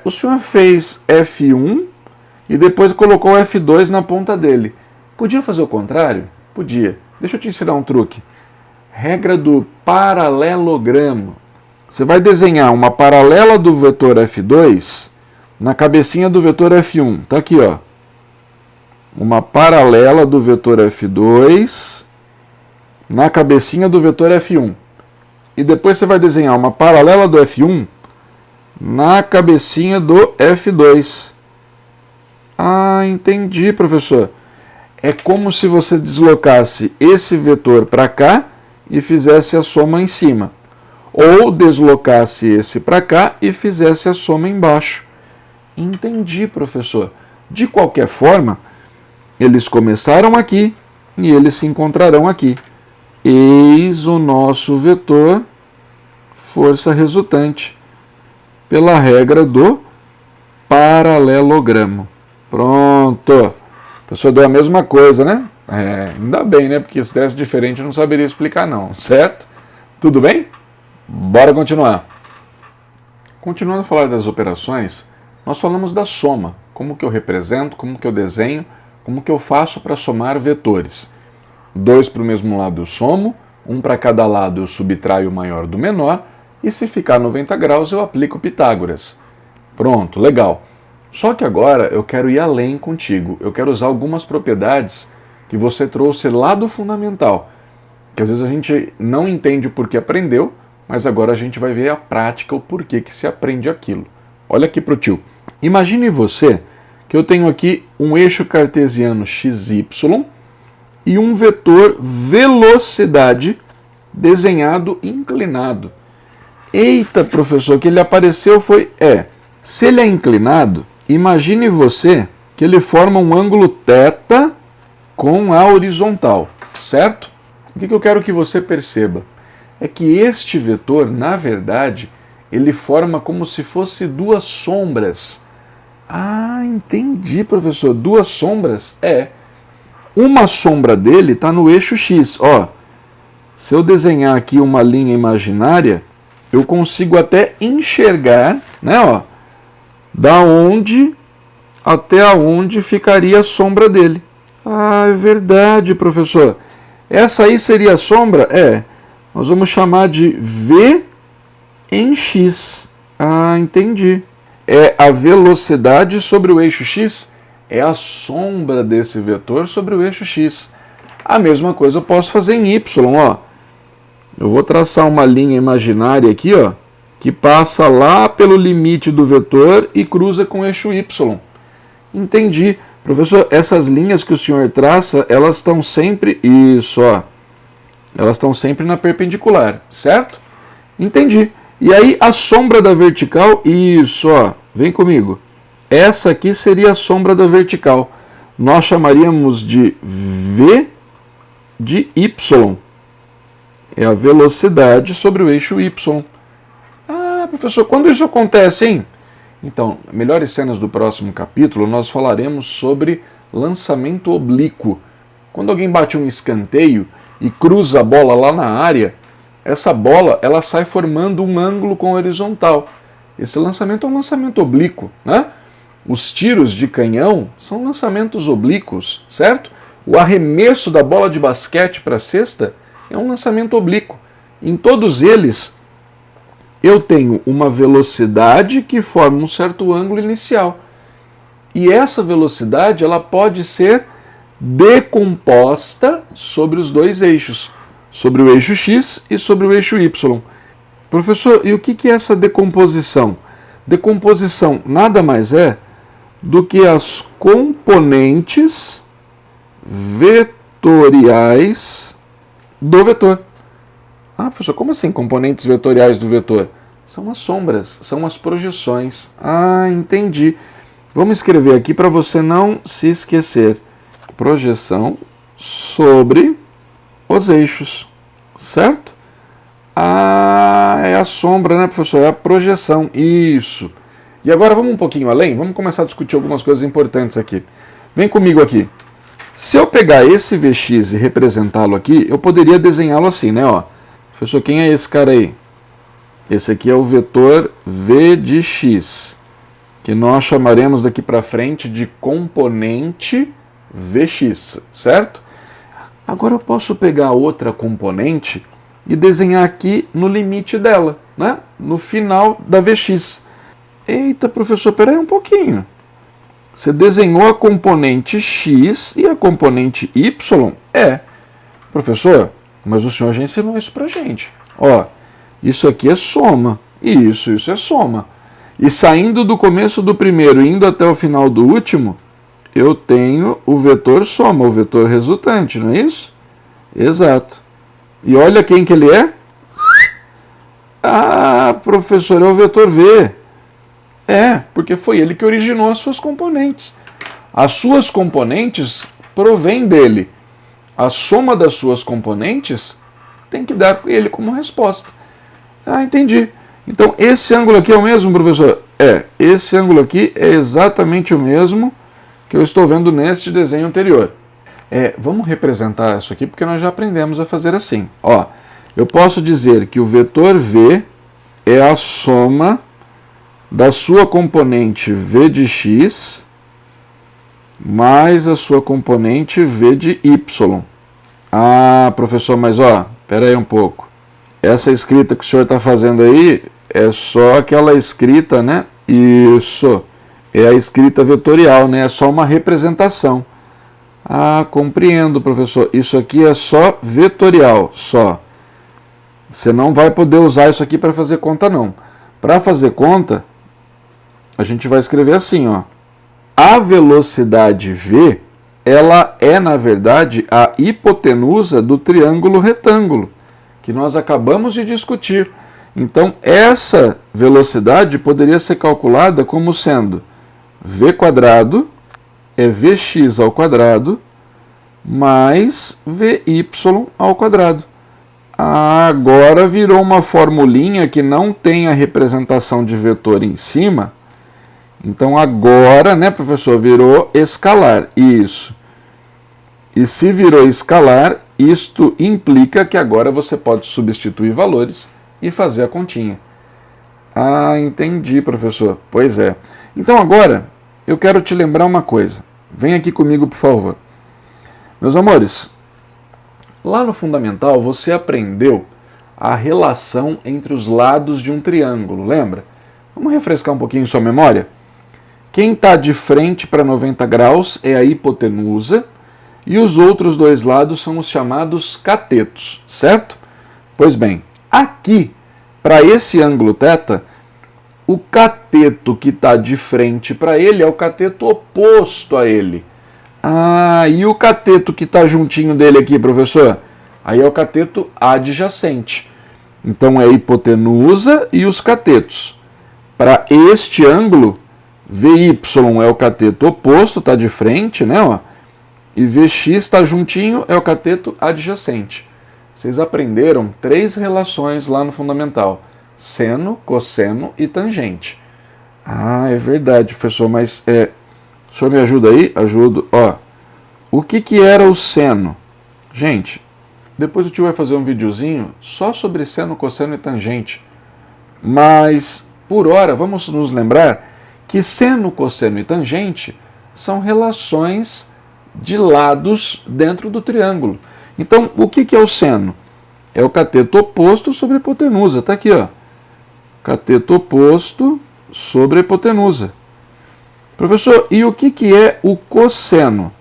O senhor fez F1 e depois colocou F2 na ponta dele. Podia fazer o contrário? Podia. Deixa eu te ensinar um truque. Regra do paralelogramo. Você vai desenhar uma paralela do vetor F2 na cabecinha do vetor F1. Tá aqui, ó. Uma paralela do vetor F2 na cabecinha do vetor F1. E depois você vai desenhar uma paralela do F1 na cabecinha do F2. Entendi, professor. É como se você deslocasse esse vetor para cá e fizesse a soma em cima. Ou deslocasse esse para cá e fizesse a soma embaixo. Entendi, professor. De qualquer forma, eles começaram aqui e eles se encontrarão aqui. Eis o nosso vetor força resultante, pela regra do paralelogramo. Pronto. O professor deu a mesma coisa, né? Ainda bem, né? Porque se desse diferente eu não saberia explicar não, certo? Tudo bem? Bora continuar. Continuando a falar das operações, nós falamos da soma. Como que eu represento, como que eu desenho, como que eu faço para somar vetores. 2 para o mesmo lado eu somo, 1 para cada lado eu subtraio o maior do menor, e se ficar 90 graus eu aplico Pitágoras. Pronto, legal. Só que agora eu quero ir além contigo. Eu quero usar algumas propriedades que você trouxe lá do fundamental. Que às vezes a gente não entende o porquê aprendeu, mas agora a gente vai ver a prática, o porquê que se aprende aquilo. Olha aqui pro tio. Imagine você que eu tenho aqui um eixo cartesiano XY e um vetor velocidade desenhado inclinado. Eita, professor, que ele apareceu foi... se ele é inclinado, imagine você que ele forma um ângulo θ com a horizontal, certo? O que eu quero que você perceba? É que este vetor, na verdade, ele forma como se fosse duas sombras. Ah, entendi, professor. Duas sombras? Uma sombra dele está no eixo X. Ó, se eu desenhar aqui uma linha imaginária, eu consigo até enxergar, né, ó, da onde até onde ficaria a sombra dele. Ah, é verdade, professor. Essa aí seria a sombra? Nós vamos chamar de V em X. Ah, entendi. É a velocidade sobre o eixo X, é a sombra desse vetor sobre o eixo X. A mesma coisa eu posso fazer em Y, ó. Eu vou traçar uma linha imaginária aqui, ó, que passa lá pelo limite do vetor e cruza com o eixo Y. Entendi. Professor, essas linhas que o senhor traça, elas estão sempre... Isso, ó. Elas estão sempre na perpendicular, certo? Entendi. E aí a sombra da vertical, isso, ó. Vem comigo. Essa aqui seria a sombra da vertical. Nós chamaríamos de V de Y. É a velocidade sobre o eixo Y. Ah, professor, quando isso acontece, hein? Então, melhores cenas do próximo capítulo, nós falaremos sobre lançamento oblíquo. Quando alguém bate um escanteio e cruza a bola lá na área, essa bola ela sai formando um ângulo com horizontal. Esse lançamento é um lançamento oblíquo, né? Os tiros de canhão são lançamentos oblíquos, certo? O arremesso da bola de basquete para a cesta é um lançamento oblíquo. Em todos eles, eu tenho uma velocidade que forma um certo ângulo inicial. E essa velocidade ela pode ser decomposta sobre os dois eixos, sobre o eixo X e sobre o eixo Y. Professor, e o que é essa decomposição? Decomposição nada mais é do que as componentes vetoriais do vetor. Ah, professor, como assim componentes vetoriais do vetor? São as sombras, são as projeções. Ah, entendi. Vamos escrever aqui para você não se esquecer. Projeção sobre os eixos, certo? Ah, é a sombra, né, professor? É a projeção, isso. E agora vamos um pouquinho além? Vamos começar a discutir algumas coisas importantes aqui. Vem comigo aqui. Se eu pegar esse Vx e representá-lo aqui, eu poderia desenhá-lo assim, né? Ó. Professor, quem é esse cara aí? Esse aqui é o vetor V de x, que nós chamaremos daqui para frente de componente Vx, certo? Agora eu posso pegar outra componente e desenhar aqui no limite dela, né? No final da Vx. Eita, professor, peraí um pouquinho. Você desenhou a componente x e a componente y? Professor, mas o senhor já ensinou isso pra gente. Ó, isso aqui é soma, e isso é soma. E saindo do começo do primeiro e indo até o final do último, eu tenho o vetor soma, o vetor resultante, não é isso? Exato. E olha quem que ele é? Ah, professor, é o vetor V. Porque foi ele que originou as suas componentes. As suas componentes provêm dele. A soma das suas componentes tem que dar ele como resposta. Ah, entendi. Então, esse ângulo aqui é o mesmo, professor? Esse ângulo aqui é exatamente o mesmo que eu estou vendo neste desenho anterior. Vamos representar isso aqui porque nós já aprendemos a fazer assim. Ó, eu posso dizer que o vetor V é a soma da sua componente V de x mais a sua componente V de y. Ah, professor, mas espera aí um pouco. Essa escrita que o senhor está fazendo aí é só aquela escrita, né? Isso, é a escrita vetorial, né? É só uma representação. Ah, compreendo, professor. Isso aqui é só vetorial, só. Você não vai poder usar isso aqui para fazer conta, não. Para fazer conta, a gente vai escrever assim, ó. A velocidade V, ela é, na verdade, a hipotenusa do triângulo retângulo, que nós acabamos de discutir. Então, essa velocidade poderia ser calculada como sendo V quadrado é Vx ao quadrado mais Vy ao quadrado. Agora virou uma formulinha que não tem a representação de vetor em cima. Então agora, né, professor, virou escalar. Isso. E se virou escalar, isto implica que agora você pode substituir valores e fazer a continha. Ah, entendi, professor. Pois é. Então agora eu quero te lembrar uma coisa. Vem aqui comigo, por favor. Meus amores, lá no fundamental você aprendeu a relação entre os lados de um triângulo, lembra? Vamos refrescar um pouquinho sua memória? Quem está de frente para 90 graus é a hipotenusa e os outros dois lados são os chamados catetos, certo? Pois bem, aqui, para esse ângulo θ, o cateto que está de frente para ele é o cateto oposto a ele. Ah, e o cateto que está juntinho dele aqui, professor? Aí é o cateto adjacente. Então é a hipotenusa e os catetos. Para este ângulo, Vy é o cateto oposto, está de frente, né? Ó, e Vx está juntinho, é o cateto adjacente. Vocês aprenderam 3 relações lá no fundamental: seno, cosseno e tangente. Ah, é verdade, professor, mas o senhor me ajuda aí? Ajudo. Ó, o que era o seno? Gente, depois o tio vai fazer um videozinho só sobre seno, cosseno e tangente. Mas, por hora, vamos nos lembrar que seno, cosseno e tangente são relações de lados dentro do triângulo. Então, o que é o seno? É o cateto oposto sobre a hipotenusa. Está aqui, ó. Cateto oposto sobre a hipotenusa. Professor, e o que é o cosseno?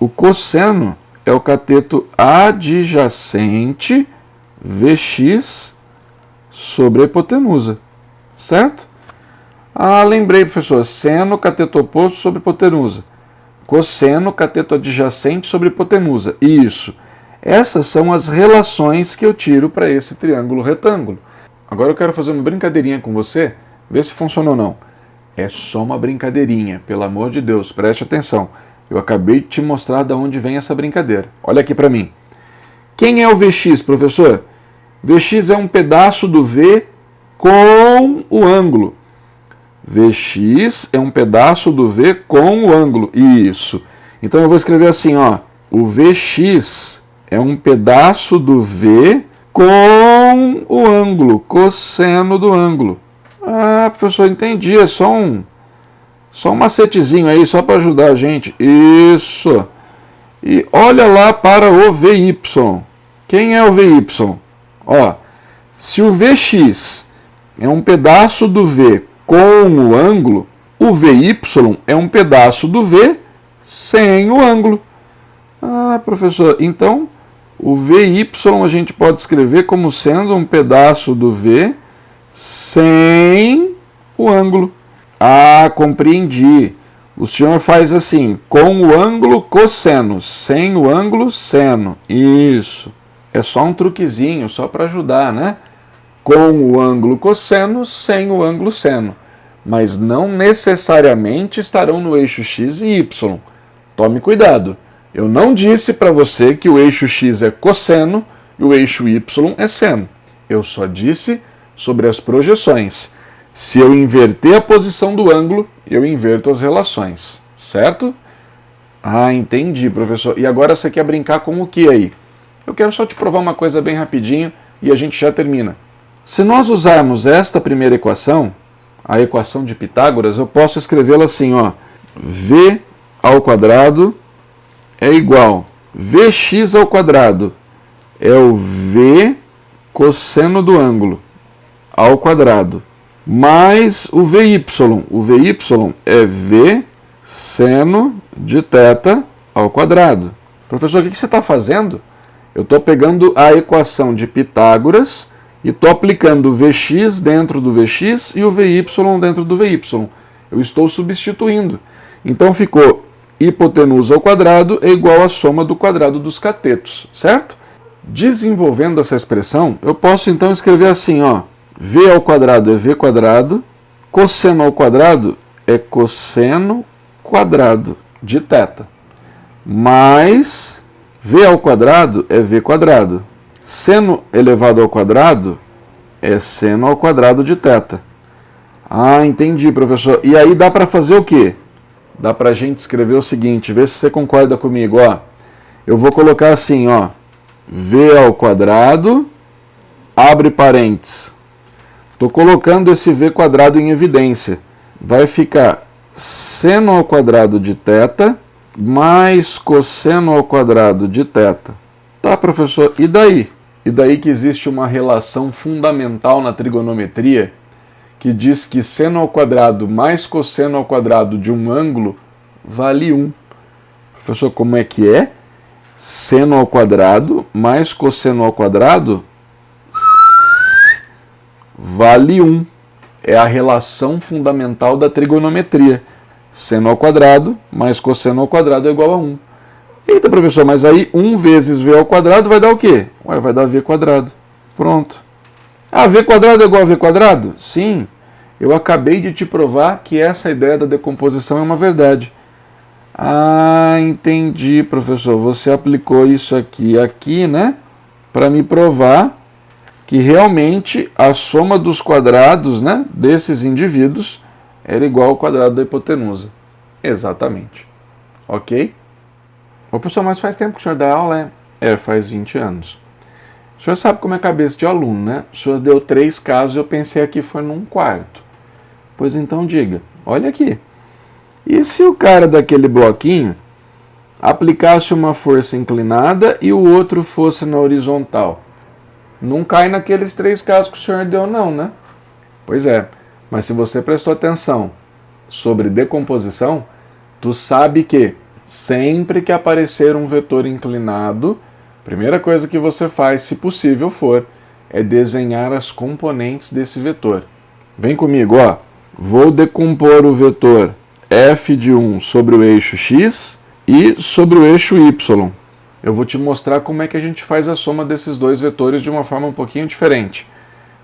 O cosseno é o cateto adjacente Vx sobre a hipotenusa. Certo? Ah, lembrei, professor. Seno, cateto oposto sobre hipotenusa. Cosseno, cateto adjacente sobre hipotenusa. Isso. Essas são as relações que eu tiro para esse triângulo retângulo. Agora eu quero fazer uma brincadeirinha com você, ver se funciona ou não. É só uma brincadeirinha, pelo amor de Deus, preste atenção. Eu acabei de te mostrar de onde vem essa brincadeira. Olha aqui para mim. Quem é o Vx, professor? Vx é um pedaço do V com o ângulo. Vx é um pedaço do V com o ângulo. Isso. Então eu vou escrever assim, ó. O Vx é um pedaço do V com o ângulo, cosseno do ângulo. Ah, professor, entendi. É só um macetezinho aí, só para ajudar a gente. Isso. E olha lá para o Vy. Quem é o Vy? Ó, se o Vx é um pedaço do V com o ângulo, o Vy é um pedaço do V sem o ângulo. Ah, professor, então o Vy a gente pode escrever como sendo um pedaço do V sem o ângulo. Ah, compreendi. O senhor faz assim, com o ângulo cosseno, sem o ângulo seno. Isso. É só um truquezinho, só para ajudar, né? Com o ângulo cosseno, sem o ângulo seno. Mas não necessariamente estarão no eixo x e y. Tome cuidado. Eu não disse para você que o eixo x é cosseno e o eixo y é seno. Eu só disse sobre as projeções. Se eu inverter a posição do ângulo, eu inverto as relações, certo? Ah, entendi, professor. E agora você quer brincar com o que aí? Eu quero só te provar uma coisa bem rapidinho e a gente já termina. Se nós usarmos esta primeira equação, a equação de Pitágoras, eu posso escrevê-la assim, ó. V ao quadrado é igual Vx ao quadrado é o V cosseno do ângulo ao quadrado, mais o Vy. O Vy é V seno de θ ao quadrado. Professor, o que você está fazendo? Eu estou pegando a equação de Pitágoras e estou aplicando o Vx dentro do Vx e o Vy dentro do Vy. Eu estou substituindo. Então ficou hipotenusa ao quadrado é igual à soma do quadrado dos catetos, certo? Desenvolvendo essa expressão, eu posso então escrever assim, ó. V ao quadrado é V quadrado, cosseno ao quadrado é cosseno quadrado de θ, mais V ao quadrado é V quadrado. Seno elevado ao quadrado é seno ao quadrado de θ. Ah, entendi, professor. E aí dá para fazer o quê? Dá para a gente escrever o seguinte, vê se você concorda comigo, ó. Eu vou colocar assim, ó. V ao quadrado, abre parênteses. Estou colocando esse V quadrado em evidência. Vai ficar seno ao quadrado de θ mais cosseno ao quadrado de θ. Tá, professor, e daí? E daí que existe uma relação fundamental na trigonometria que diz que seno ao quadrado mais cosseno ao quadrado de um ângulo vale 1. Professor, como é que é? Seno ao quadrado mais cosseno ao quadrado vale 1. É a relação fundamental da trigonometria. Seno ao quadrado mais cosseno ao quadrado é igual a 1. Eita, professor, mas aí 1 vezes V ao quadrado vai dar o quê? Ué, vai dar V quadrado. Pronto. Ah, V quadrado é igual a V quadrado? Sim. Eu acabei de te provar que essa ideia da decomposição é uma verdade. Ah, entendi, professor. Você aplicou isso aqui, né? Para me provar que realmente a soma dos quadrados, né, desses indivíduos era igual ao quadrado da hipotenusa. Exatamente. Ok? Ô, professor, mas faz tempo que o senhor dá aula, é? Faz 20 anos. O senhor sabe como é a cabeça de aluno, né? O senhor deu 3 casos e eu pensei aqui foi num quarto. Pois então diga, olha aqui. E se o cara daquele bloquinho aplicasse uma força inclinada e o outro fosse na horizontal? Não cai naqueles 3 casos que o senhor deu não, né? Pois é, mas se você prestou atenção sobre decomposição, tu sabe que sempre que aparecer um vetor inclinado, a primeira coisa que você faz, se possível for, é desenhar as componentes desse vetor. Vem comigo, ó. Vou decompor o vetor f de 1 sobre o eixo x e sobre o eixo y. Eu vou te mostrar como é que a gente faz a soma desses dois vetores de uma forma um pouquinho diferente.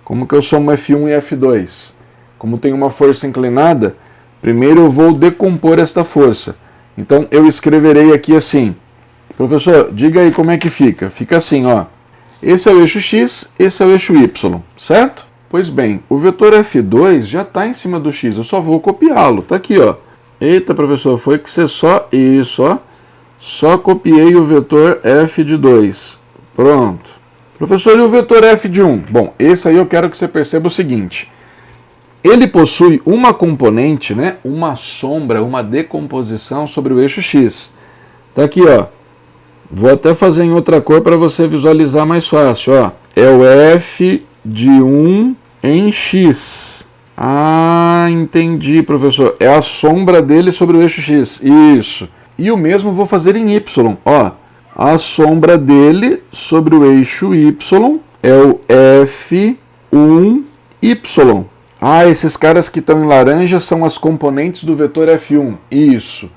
Como que eu somo f1 e f2? Como tem uma força inclinada, primeiro eu vou decompor esta força. Então eu escreverei aqui assim. Professor, diga aí como é que fica. Fica assim, ó. Esse é o eixo x, esse é o eixo y, certo? Pois bem, o vetor f2 já está em cima do x, eu só vou copiá-lo. Está aqui, ó. Eita, professor, foi que você só... Isso, ó. Só copiei o vetor f de 2. Pronto. Professor, e o vetor f de 1? Bom, esse aí eu quero que você perceba o seguinte. Ele possui uma componente, né, uma sombra, uma decomposição sobre o eixo x. Tá aqui, ó. Vou até fazer em outra cor para você visualizar mais fácil, ó. É o f de 1 em x. Ah, entendi, professor. É a sombra dele sobre o eixo x. Isso. E o mesmo vou fazer em y, ó. A sombra dele sobre o eixo y é o f1y. Ah, esses caras que estão em laranja são as componentes do vetor f1. Isso.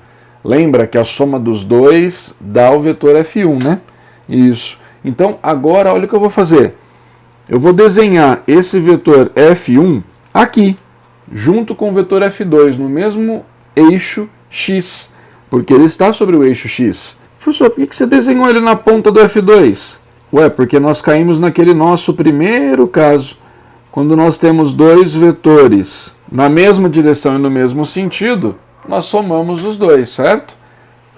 Lembra que a soma dos dois dá o vetor f1, né? Isso. Então, agora, olha o que eu vou fazer. Eu vou desenhar esse vetor f1 aqui, junto com o vetor f2, no mesmo eixo x, porque ele está sobre o eixo x. Professor, por que você desenhou ele na ponta do f2? Ué, porque nós caímos naquele nosso primeiro caso, quando nós temos dois vetores na mesma direção e no mesmo sentido, nós somamos os dois, certo?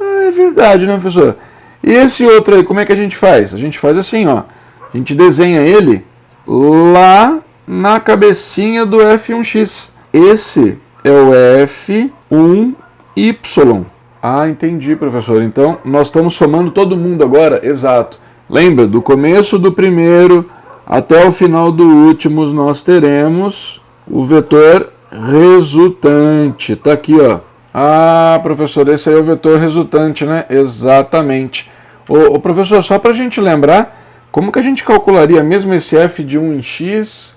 Ah, é verdade, né, professor? E esse outro aí, como é que a gente faz? A gente faz assim, ó. A gente desenha ele lá na cabecinha do F1x. Esse é o F1y. Ah, entendi, professor. Então, nós estamos somando todo mundo agora? Exato. Lembra, do começo do primeiro até o final do último, nós teremos o vetor resultante. Está aqui, ó. Ah, professor, esse aí é o vetor resultante, né? Exatamente. Ô professor, só para a gente lembrar, como que a gente calcularia mesmo esse f de 1 em x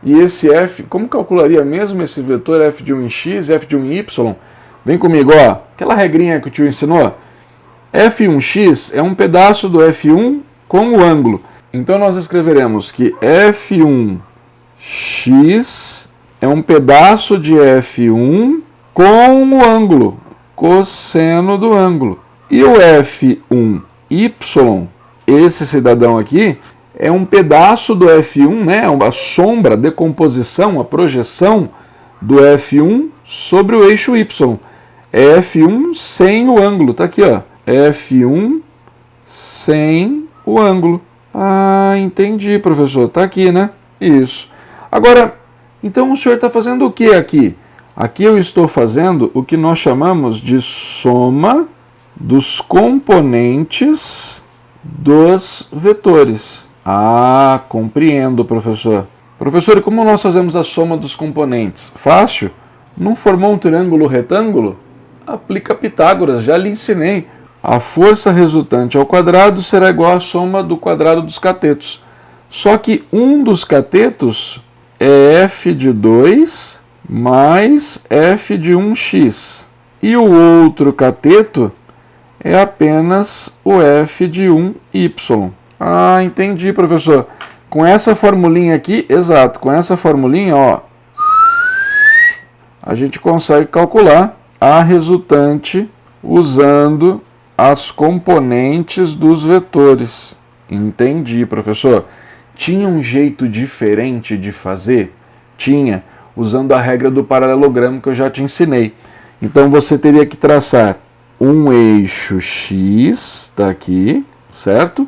e esse f, como calcularia mesmo esse vetor f de 1 em x e f de 1 em y? Vem comigo, ó. Aquela regrinha que o tio ensinou. F1x é um pedaço do F1 com o ângulo. Então nós escreveremos que F1x é um pedaço de F1 com o ângulo, cosseno do ângulo. E o F1y, esse cidadão aqui, é um pedaço do F1, né? A sombra, a decomposição, a projeção do F1 sobre o eixo y. É F1 sem o ângulo, tá aqui, ó. F1 sem o ângulo. Ah, entendi, professor. Tá aqui, né? Isso. Agora, então o senhor está fazendo o que aqui? Aqui eu estou fazendo o que nós chamamos de soma dos componentes dos vetores. Ah, compreendo, professor. Professor, e como nós fazemos a soma dos componentes? Fácil. Não formou um triângulo retângulo? Aplica Pitágoras, já lhe ensinei. A força resultante ao quadrado será igual à soma do quadrado dos catetos. Só que um dos catetos é f de 2 mais f de 1x. E o outro cateto é apenas o f de 1y. Ah, entendi, professor. Com essa formulinha aqui, exato, com essa formulinha, ó, a gente consegue calcular a resultante usando as componentes dos vetores. Entendi, professor. Tinha um jeito diferente de fazer? Tinha, usando a regra do paralelogramo que eu já te ensinei. Então você teria que traçar um eixo x, está aqui, certo?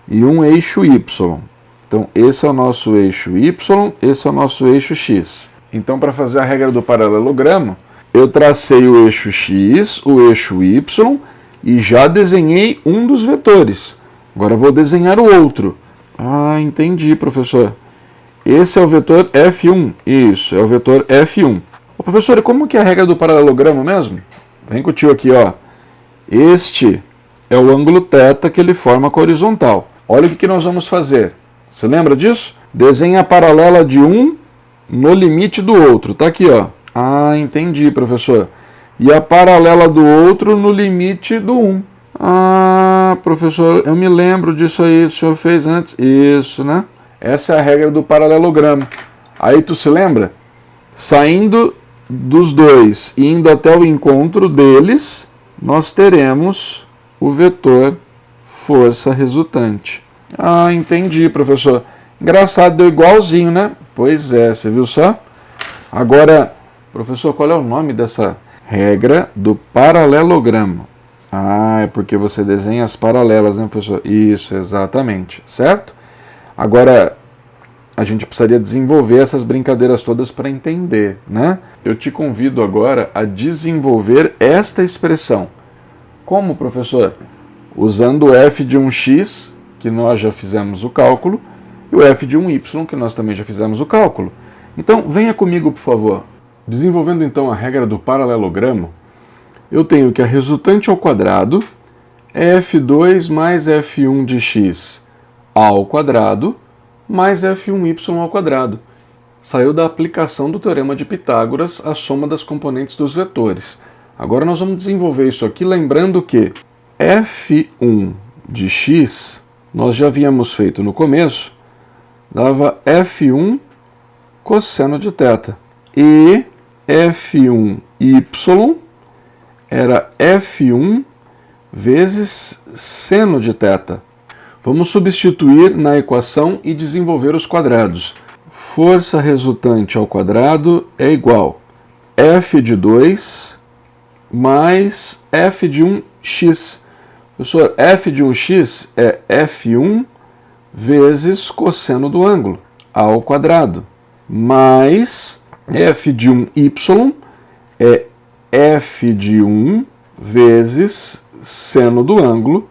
E um eixo y. Então esse é o nosso eixo y, esse é o nosso eixo x. Então para fazer a regra do paralelogramo, eu tracei o eixo x, o eixo y e já desenhei um dos vetores. Agora eu vou desenhar o outro. Ah, entendi, professor. Esse é o vetor F1. Isso, é o vetor F1. Ô, professor, e como que é a regra do paralelogramo mesmo? Vem com o tio aqui, ó. Este é o ângulo θ que ele forma com a horizontal. Olha o que nós vamos fazer. Você lembra disso? Desenha a paralela de um no limite do outro. Tá aqui, ó. Ah, entendi, professor. E a paralela do outro no limite do 1. Ah, professor, eu me lembro disso aí, o senhor fez antes. Isso, né? Essa é a regra do paralelogramo. Aí tu se lembra? Saindo dos dois e indo até o encontro deles, nós teremos o vetor força resultante. Ah, entendi, professor. Engraçado, deu igualzinho, né? Pois é, você viu só? Agora, professor, qual é o nome dessa regra do paralelogramo? Ah, é porque você desenha as paralelas, né, professor? Isso, exatamente, certo? Agora, a gente precisaria desenvolver essas brincadeiras todas para entender, né? Eu te convido agora a desenvolver esta expressão. Como, professor? Usando o f de 1x, que nós já fizemos o cálculo, e o f de 1y, que nós também já fizemos o cálculo. Então, venha comigo, por favor. Desenvolvendo então a regra do paralelogramo, eu tenho que a resultante ao quadrado é f2 mais f1 de x ao quadrado mais f1y ao quadrado. Saiu da aplicação do teorema de Pitágoras a soma das componentes dos vetores. Agora nós vamos desenvolver isso aqui lembrando que f1 de x, nós já havíamos feito no começo, dava f1 cosseno de θ. E f1y era f1 vezes seno de θ. Vamos substituir na equação e desenvolver os quadrados. força resultante ao quadrado é igual a F de 2 mais F de 1x. Professor, F de 1x é F1 vezes cosseno do ângulo ao quadrado, mais F de 1y é F de 1 vezes seno do ângulo,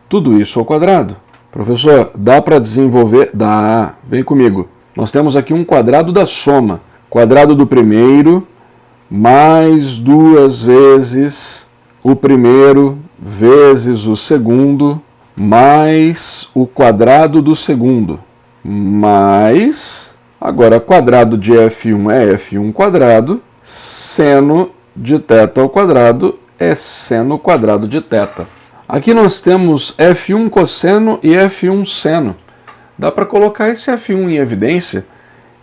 tudo isso ao quadrado. Professor, dá para desenvolver? Dá. Vem comigo. Nós temos aqui um quadrado da soma. Quadrado do primeiro mais 2 vezes o primeiro vezes o segundo mais o quadrado do segundo mais, agora quadrado de F1 é F1 quadrado, seno de θ ao quadrado é seno quadrado de θ. Aqui nós temos F1 cosseno e F1 seno. Dá para colocar esse F1 em evidência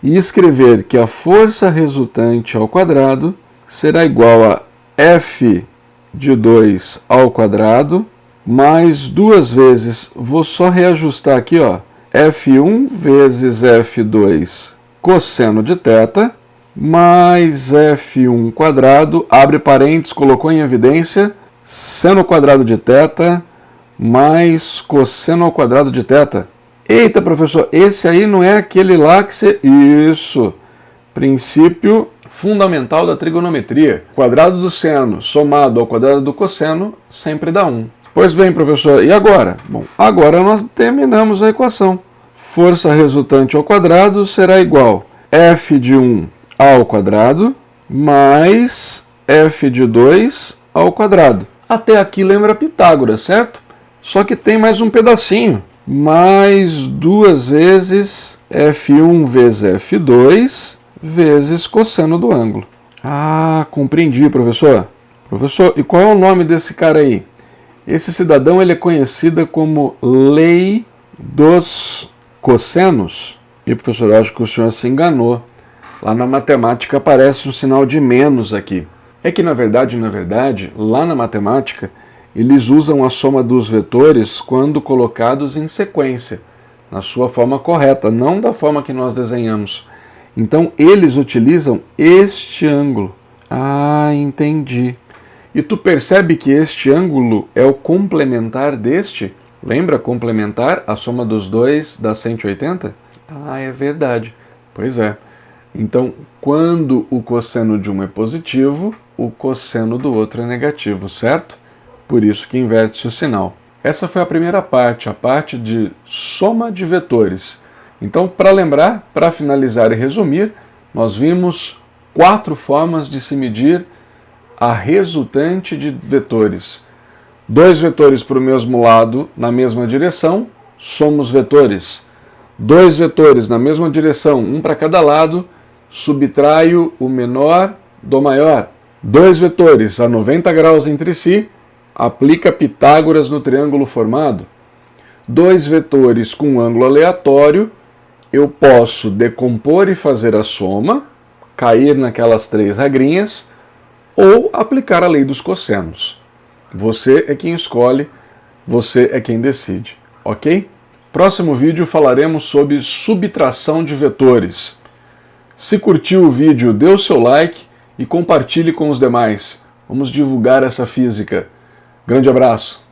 e escrever que a força resultante ao quadrado será igual a F de 2 ao quadrado mais 2 vezes, vou só reajustar aqui, ó, F1 vezes F2 cosseno de θ mais F1 quadrado, abre parênteses, colocou em evidência, seno quadrado de θ mais cosseno ao quadrado de θ. Eita, professor, esse aí não é aquele lá que você... Isso, princípio fundamental da trigonometria. Quadrado do seno somado ao quadrado do cosseno sempre dá 1. Pois bem, professor, e agora? Bom, agora nós terminamos a equação. Força resultante ao quadrado será igual a F de 1 ao quadrado mais F de 2 ao quadrado. Até aqui lembra Pitágoras, certo? Só que tem mais um pedacinho. Mais 2 vezes F1 vezes F2 vezes cosseno do ângulo. Ah, compreendi, professor. Professor, e qual é o nome desse cara aí? Esse cidadão ele é conhecido como Lei dos Cossenos. E, professor, eu acho que o senhor se enganou. Lá na matemática aparece um sinal de menos aqui. É que, na verdade, lá na matemática, eles usam a soma dos vetores quando colocados em sequência, na sua forma correta, não da forma que nós desenhamos. Então, eles utilizam este ângulo. Ah, entendi. E tu percebe que este ângulo é o complementar deste? Lembra complementar? A soma dos dois dá 180? Ah, é verdade. Pois é. Então, quando o cosseno de um é positivo, o cosseno do outro é negativo, certo? Por isso que inverte-se o sinal. Essa foi a primeira parte, a parte de soma de vetores. Então, para lembrar, para finalizar e resumir, nós vimos 4 formas de se medir a resultante de vetores. 2 vetores para o mesmo lado, na mesma direção, somos vetores. 2 vetores na mesma direção, um para cada lado, subtraio o menor do maior. 2 vetores a 90 graus entre si, aplica Pitágoras no triângulo formado. 2 vetores com ângulo aleatório, eu posso decompor e fazer a soma, cair naquelas 3 regrinhas, ou aplicar a lei dos cossenos. Você é quem escolhe, você é quem decide, ok? Próximo vídeo falaremos sobre subtração de vetores. Se curtiu o vídeo, dê o seu like e compartilhe com os demais. Vamos divulgar essa física. Grande abraço!